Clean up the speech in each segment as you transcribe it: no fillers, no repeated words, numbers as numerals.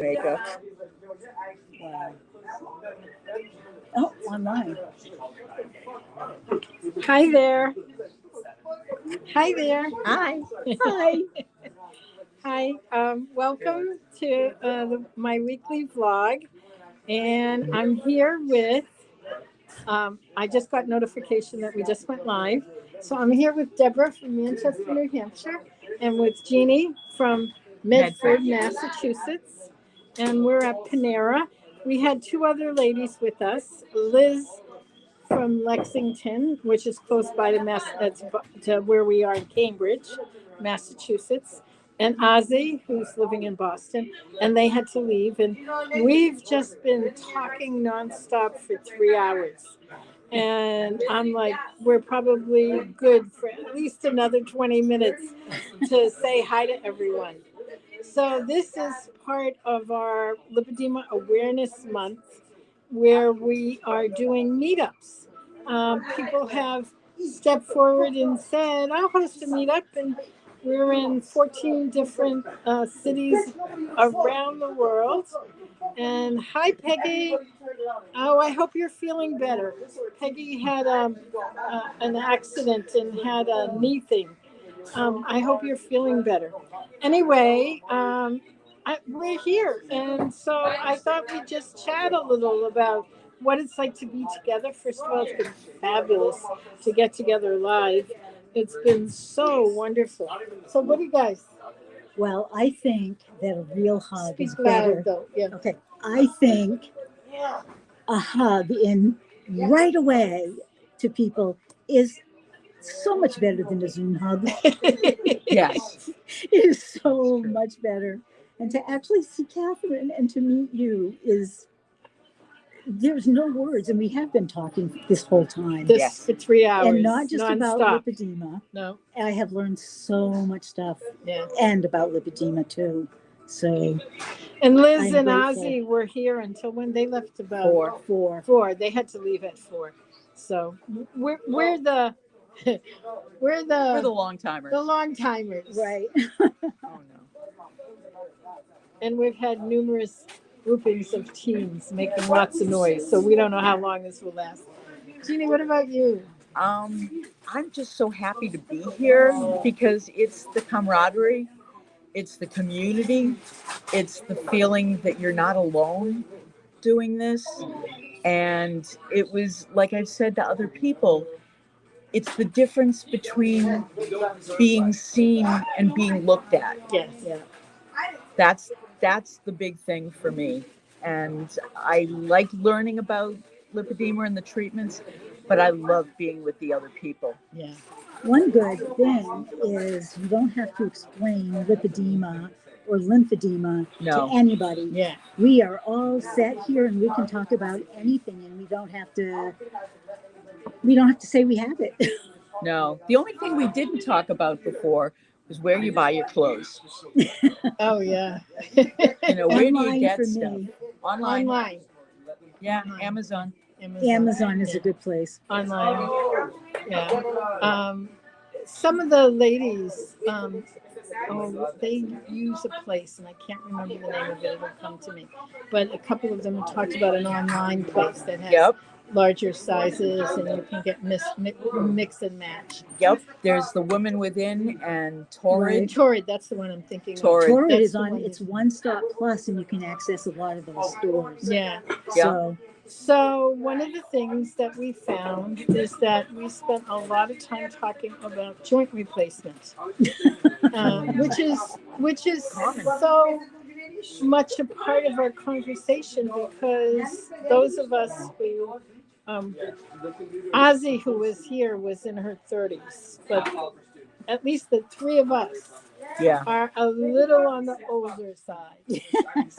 Makeup. Wow. Oh, online. Hi there. Hi there. Hi. Hi. Hi. Welcome to my weekly vlog. And I'm here with, I just got notification that we just went live. So I'm here with Deborah from Manchester, New Hampshire, and with Jeannie from Medford, Massachusetts. And we're at Panera. We had two other ladies with us, Liz from Lexington, which is close by to where we are in Cambridge, Massachusetts, and Ozzy, who's living in Boston, and they had to leave. And we've just been talking nonstop for 3 hours. And I'm like, we're probably good for at least another 20 minutes to say hi to everyone. So this is part of our Lipedema Awareness Month, where we are doing meetups. People have stepped forward and said, I'll host a meetup, and we're in 14 different cities around the world. And hi, Peggy. Oh, I hope you're feeling better. Peggy had an accident and had a knee thing. I hope you're feeling better. Anyway, we're here, and so I thought we'd just chat a little about what it's like to be together. First of all, it's been fabulous to get together live. It's been so wonderful. So, what do you guys? Well, I think that a real hug Speak is better. loud, though. Yeah. Okay. I think a hug in right away to people is so much better than a Zoom hug. Yes. It is so much better. And to actually see Catherine and to meet you is, there's no words. And we have been talking this whole time. This for 3 hours. And not just non-stop. about lipedema. No. I have learned so much stuff. Yeah. And about lipedema too. So. And Liz I'm and grateful. Ozzy were here until when they left about 4. They had to leave at 4. So we're the we're the long timers. The long timers, right? Oh no. And we've had numerous groupings of teams making lots of noise, so we don't know how long this will last. Jeannie, what about you? I'm just so happy to be here because it's the camaraderie, it's the community, it's the feeling that you're not alone doing this. And it was, like I've said to other people, it's the difference between being seen and being looked at. Yes. Yeah. That's the big thing for me. And I like learning about lipedema and the treatments, but I love being with the other people. Yeah. One good thing is you don't have to explain lipedema or lymphedema No. to anybody. Yeah. We are all set here and we can talk about anything, and we don't have to say we have it. No. The only thing we didn't talk about before was where you buy your clothes. Oh yeah. You know, where do Online you get for stuff? me. Online. Yeah, Amazon. Amazon is a good place. Online. Yeah. Some of the ladies, they use a place, and I can't remember the name of it. It'll come to me. But a couple of them talked about an online place that has larger sizes, and you can get mix and match. Yep. There's the Women Within and Torrid. Right. Torrid, that's the one I'm thinking Torrid. of. Torrid is on. It's One Stop Plus, and you can access a lot of those stores. Yeah. So one of the things that we found is that we spent a lot of time talking about joint replacement, which is so much a part of our conversation, because those of us who, Ozzy, who was here, was in her 30s, but at least the 3 of us are a little on the older side.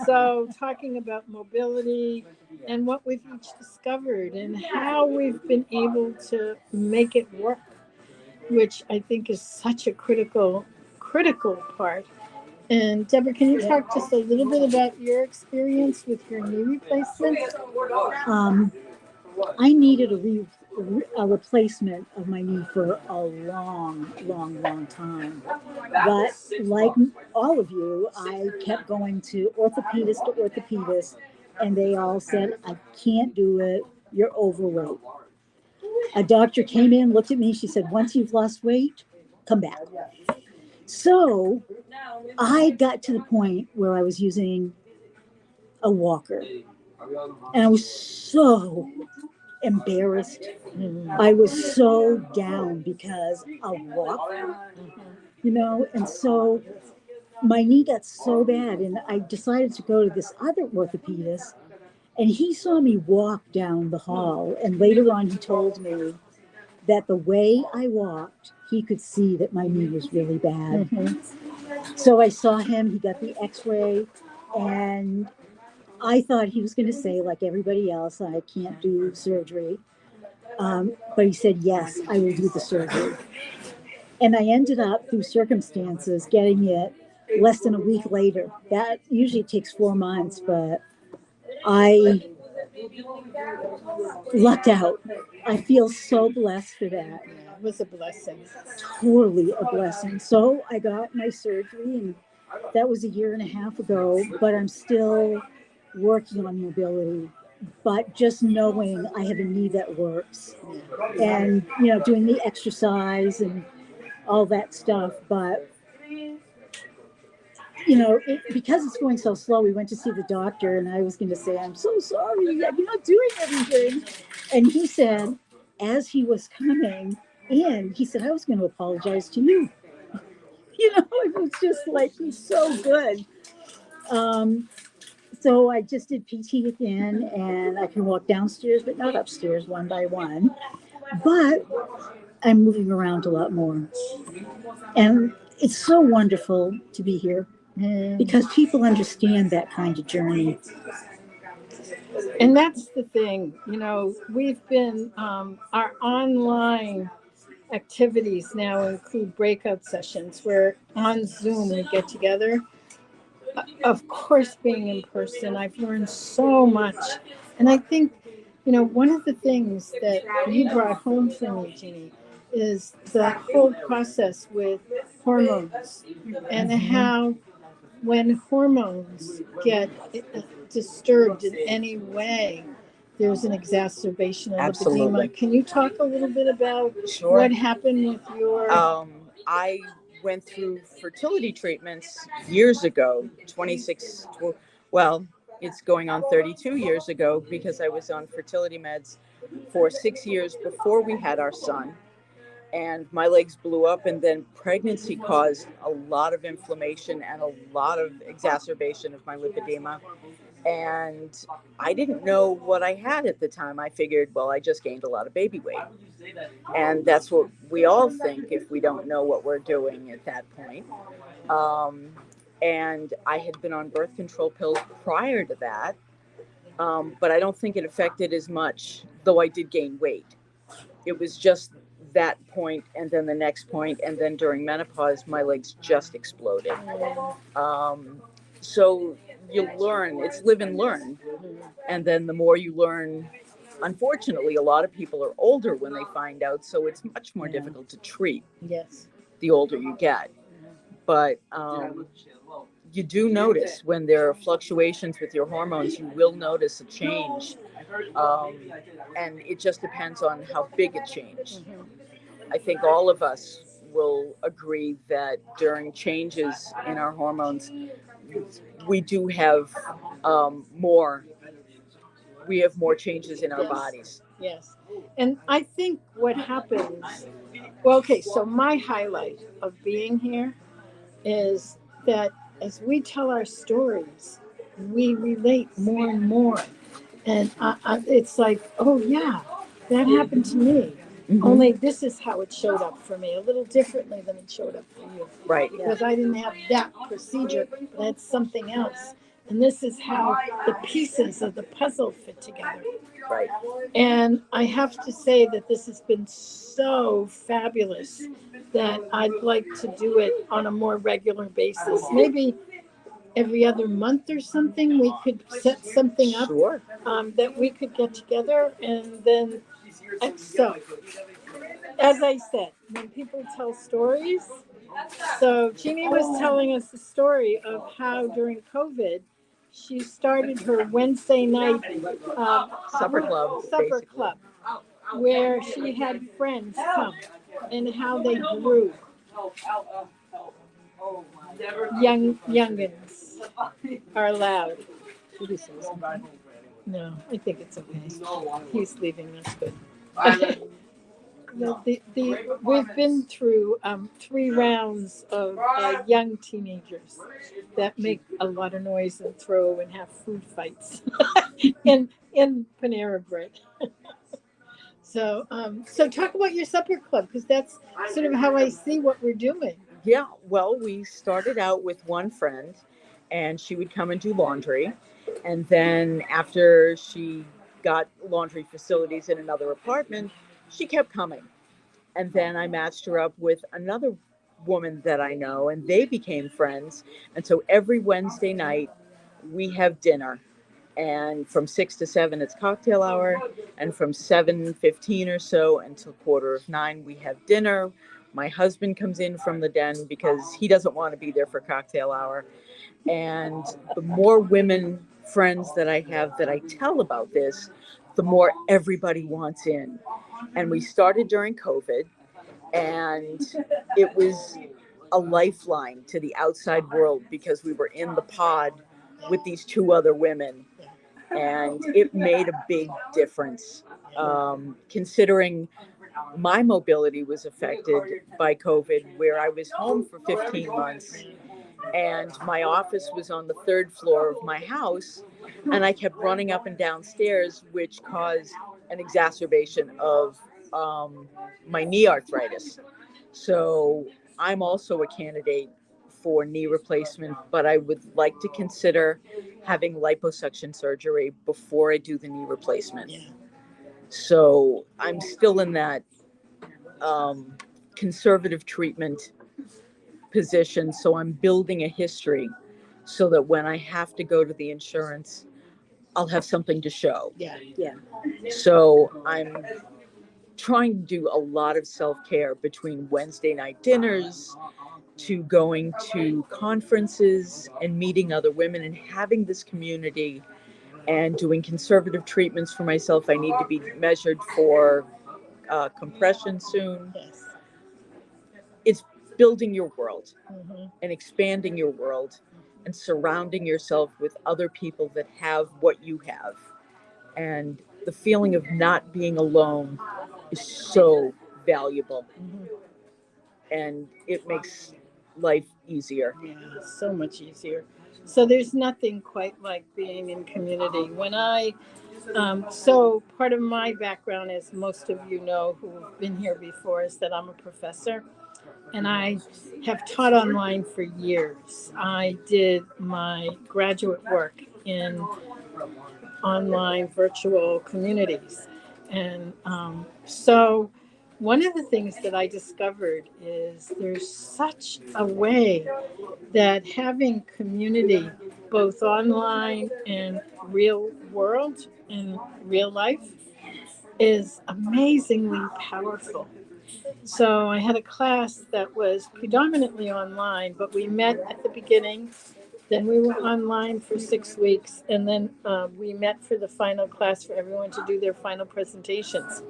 So talking about mobility and what we've each discovered and how we've been able to make it work, which I think is such a critical part. And Deborah, can you talk just a little bit about your experience with your knee replacement? I needed a a replacement of my knee for a long, long, long time. But like all of you, I kept going to orthopedist, and they all said, I can't do it. You're overweight. A doctor came in, looked at me. She said, once you've lost weight, come back. So I got to the point where I was using a walker. And I was so embarrassed. I was so down because a walker, and so my knee got so bad. And I decided to go to this other orthopedist. And he saw me walk down the hall. And later on, he told me that the way I walked, he could see that my knee was really bad. So I saw him, he got the x-ray, and I thought he was going to say, like everybody else, I can't do surgery. But he said, yes, I will do the surgery. And I ended up, through circumstances, getting it less than a week later. That usually takes 4 months, but I lucked out. I feel so blessed for that. It was a blessing. Totally a blessing. So I got my surgery, and that was 1.5 years ago, but I'm still working on mobility. But just knowing I have a knee that works, and doing the exercise and all that stuff. But because it's going so slow, we went to see the doctor, and I was going to say, I'm so sorry, you're not doing everything. And he said, as he was coming in, he said, I was going to apologize to you. It was just like, he's so good. So I just did PT again, and I can walk downstairs, but not upstairs, one by one. But I'm moving around a lot more. And it's so wonderful to be here because people understand that kind of journey. And that's the thing, we've been, our online activities now include breakout sessions where on Zoom we get together. Of course, being in person, I've learned so much. And I think, one of the things that you brought home for me, Jeannie, is the whole process with hormones and how when hormones get disturbed in any way, there's an exacerbation of Absolutely. lipedema. Can you talk a little bit about Sure. what happened with your... I went through fertility treatments years ago, 26, well, it's going on 32 years ago, because I was on fertility meds for 6 years before we had our son. And my legs blew up, and then pregnancy caused a lot of inflammation and a lot of exacerbation of my lipedema. And I didn't know what I had at the time. I figured, well, I just gained a lot of baby weight. And that's what we all think if we don't know what we're doing at that point. And I had been on birth control pills prior to that, but I don't think it affected as much, though I did gain weight. It was just that point, and then the next point, and then during menopause, my legs just exploded. So you learn, it's live and learn. And then the more you learn, unfortunately, a lot of people are older when they find out, so it's much more difficult to treat. Yes. The older you get. But you do notice when there are fluctuations with your hormones, you will notice a change. And it just depends on how big a change. I think all of us will agree that during changes in our hormones, we do have more changes in our bodies. Yes. And I think what happens, well, okay, so my highlight of being here is that as we tell our stories, we relate more and more. And it's like, oh yeah, that happened to me. Mm-hmm. Only this is how it showed up for me, a little differently than it showed up for you. Right. Because I didn't have that procedure, but I had something else. And this is how the pieces of the puzzle fit together. Right. And I have to say that this has been so fabulous that I'd like to do it on a more regular basis. Maybe every other month or something, we could set something up. Sure. That we could get together and then And so, as I said, when people tell stories, so Jeannie was telling us the story of how during COVID, she started her Wednesday night Supper club, supper basically. club, where she had friends come, and how they grew. Youngins are allowed. Should we say something? No, I think it's okay. He's leaving. That's good. We've been through 3 rounds of young teenagers that make a lot of noise and throw and have food fights in Panera Bread. So talk about your supper club, because that's sort of how I see what we're doing. Yeah, well, we started out with one friend, and she would come and do laundry. And then after she got laundry facilities in another apartment, she kept coming. And then I matched her up with another woman that I know, and they became friends. And so every Wednesday night, we have dinner. And from 6 to 7, it's cocktail hour. And from 7:15 or so until 8:45, we have dinner. My husband comes in from the den because he doesn't want to be there for cocktail hour. And the more women friends that I have that I tell about this, the more everybody wants in. And we started during COVID, and it was a lifeline to the outside world because we were in the pod with these 2 other women, and it made a big difference. Considering my mobility was affected by COVID, where I was home for 15 months, and my office was on the 3rd floor of my house, and I kept running up and down stairs, which caused an exacerbation of my knee arthritis. So I'm also a candidate for knee replacement, but I would like to consider having liposuction surgery before I do the knee replacement. So I'm still in that conservative treatment position. So I'm building a history so that when I have to go to the insurance, I'll have something to show. Yeah. So I'm trying to do a lot of self-care between Wednesday night dinners to going to conferences and meeting other women and having this community and doing conservative treatments for myself. I need to be measured for compression soon. Yes. It's building your world Mm-hmm. and expanding your world and surrounding yourself with other people that have what you have. And the feeling of not being alone is so valuable, Mm-hmm. and it makes life easier. Yeah, so much easier. So there's nothing quite like being in community. So part of my background, as most of you know who've been here before, is that I'm a professor, and I have taught online for years. I did my graduate work in online virtual communities. And so one of the things that I discovered is there's such a way that having community, both online and real world, in real life, is amazingly powerful. So I had a class that was predominantly online, but we met at the beginning. Then we were online for 6 weeks, and then we met for the final class for everyone to do their final presentations.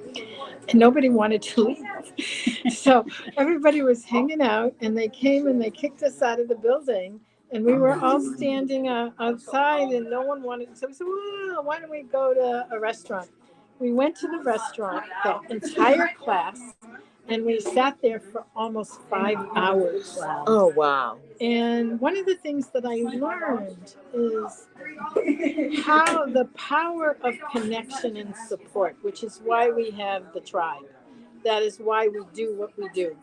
And nobody wanted to leave. So everybody was hanging out, and they came and they kicked us out of the building. And we were all standing outside, and no one wanted. So we said, well, why don't we go to a restaurant? We went to the restaurant, the entire class, and we sat there for almost 5 hours. Wow. Oh, wow. And one of the things that I learned is how the power of connection and support, which is why we have the tribe. That is why we do what we do.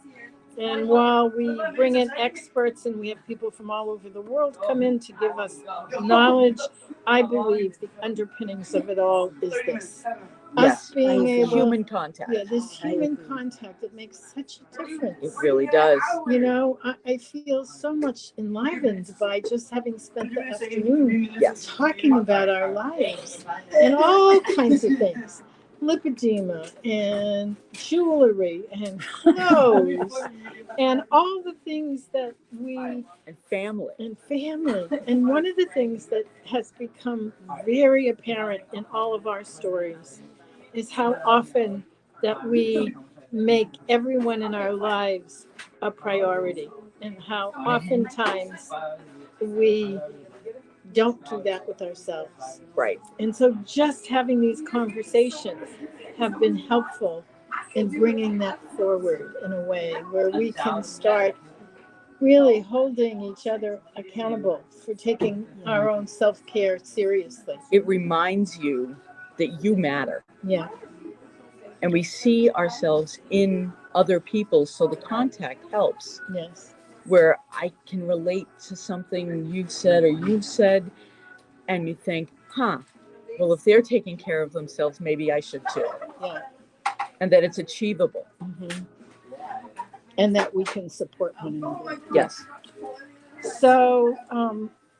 And while we bring in experts and we have people from all over the world come in to give us knowledge, I believe the underpinnings of it all is this. Yes. Us being able, Human contact. yeah, this human contact, it makes such a difference. It really does. You know, I feel so much enlivened by just having spent the afternoon Yes. talking about our lives and all kinds of things. lipedema and jewelry and clothes and all the things that we And family. and family. And one of the things that has become very apparent in all of our stories is how often that we make everyone in our lives a priority, and how oftentimes we don't do that with ourselves. Right. And so just having these conversations have been helpful in bringing that forward in a way where we can start really holding each other accountable for taking our own self-care seriously. It reminds you that you matter. Yeah. And we see ourselves in other people, so the contact helps. Yes. Where I can relate to something you've said or you've said, and you think, well, if they're taking care of themselves, maybe I should too. Yeah. And that it's achievable. Mm-hmm. And that we can support one another. Yes. So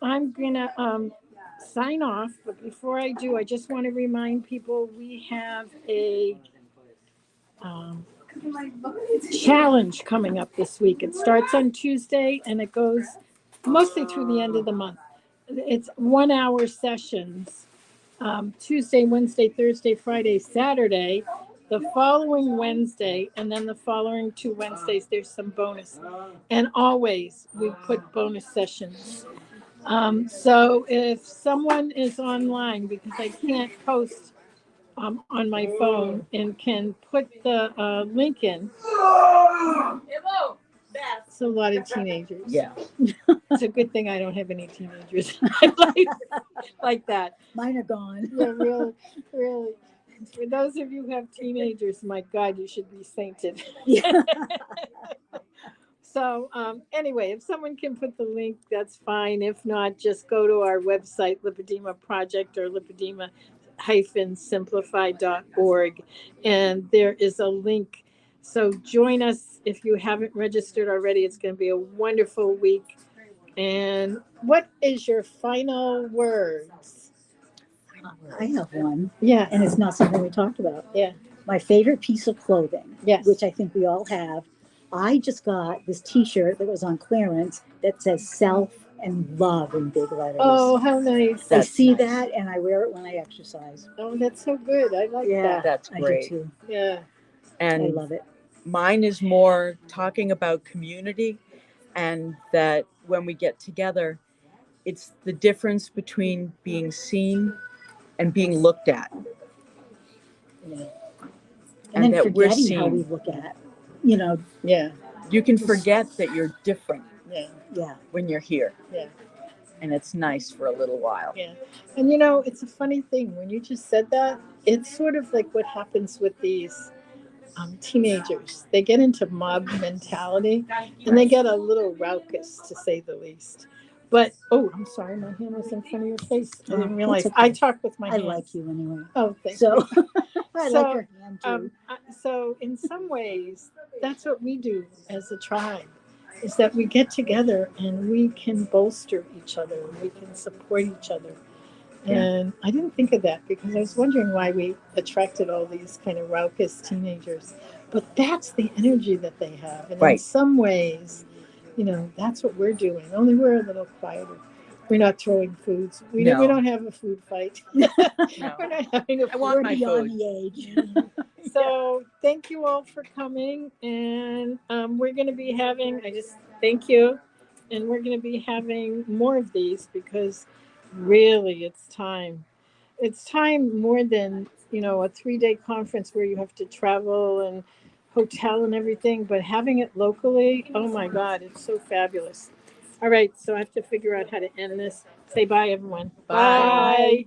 I'm going to sign off. But before I do, I just want to remind people we have a challenge coming up this week. It starts on Tuesday and it goes mostly through the end of the month. It's 1 hour sessions, Tuesday, Wednesday, Thursday, Friday, Saturday. The following Wednesday, and then the following 2 Wednesdays, there's some bonus. And always we put bonus sessions. So if someone is online, because I can't post on my phone and can put the link in. It's a lot of teenagers. Yeah. It's a good thing I don't have any teenagers like that. Mine are gone. Yeah, really, really. For those of you who have teenagers, my God, you should be sainted. Yeah. So anyway, if someone can put the link, that's fine. If not, just go to our website, Lipedema Project or lipedema-simplify.org, and there is a link. So join us if you haven't registered already. It's going to be a wonderful week. And what is your final words? I have one, Yeah. and it's not something we talked about. Yeah. My favorite piece of clothing, Yes. which I think we all have. I just got this T-shirt that was on clearance that says "self" and "love" in big letters. Oh, how nice. I That's see nice. that, and I wear it when I exercise. Oh, that's so good. I like that. That's I great. do too. Yeah. I And love it. mine is more talking about community, and that when we get together, it's the difference between being seen and being looked at. Yeah. And then that we're forgetting how seen. we look at, you know, Yeah. You can forget that you're different Yeah. yeah. when you're here. Yeah. And it's nice for a little while. Yeah. And it's a funny thing. When you just said that, it's sort of like what happens with these teenagers. They get into mob mentality and they get a little raucous, to say the least. But, I'm sorry, my hand was in front of your face. I didn't realize. okay. I talk with my I hands. like you anyway. Oh, thank So you. I So, like your hand too. So in some ways, that's what we do as a tribe, is that we get together and we can bolster each other. We can support each other. Yeah. And I didn't think of that because I was wondering why we attracted all these kind of raucous teenagers. But that's the energy that they have. And in Right. some ways, that's what we're doing. Only we're a little quieter. We're not throwing foods. We No. don't have a food fight. No. We're not having a I want We're my beyond food. the age. So thank you all for coming. And we're going to be having, thank you. And we're going to be having more of these because really it's time. It's time more than, a 3-day conference where you have to travel and hotel and everything, but having it locally, oh my God, it's so fabulous. All right, so I have to figure out how to end this. Say bye, everyone. Bye. Bye.